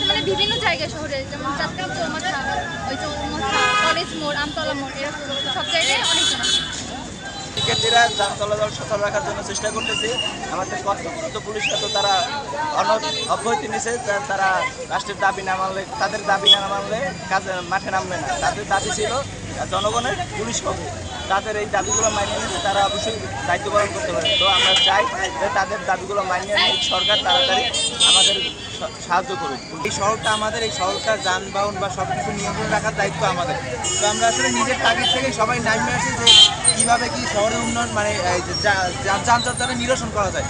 মানে বিভিন্ন জায়গায় শহরে যেমন চাঁদগাঁও চৌমাথা, ওই চৌমাথা, কলেজ মোড়, আমতলা মোড়, এরকম সব জায়গায় অনেকজন আছে। শিক্ষার্থীরা যান চলাচল সচল রাখার জন্য চেষ্টা করতেছে। আমাদের কর্তব্যরত পুলিশরা তো তারা অব্যাহতি নিছে, তারা রাষ্ট্রের দাবি না মানলে, তাদের দাবি না মানলে কাজে মাঠে নামবে না। তাদের দাবি ছিল জনগণের পুলিশ হবে, তাদের এই দাবিগুলো মানিয়ে নিতে তারা অবশ্যই দায়িত্ব পালন করতে পারে। তো আমরা চাই যে তাদের দাবিগুলো মানিয়ে নিয়ে সরকার তাড়াতাড়ি আমাদের সাহায্য করুক। এই শহরটা আমাদের, এই শহরটার যানবাহন বা সব কিছু নিয়ন্ত্রণ রাখার দায়িত্ব আমাদের। তো আমরা আসলে নিজের তাগিদ থেকে সবাই নামে আসি যে কীভাবে কি শহরের উন্নয়ন মানে যানজটের নিরসন করা যায়।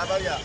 भैया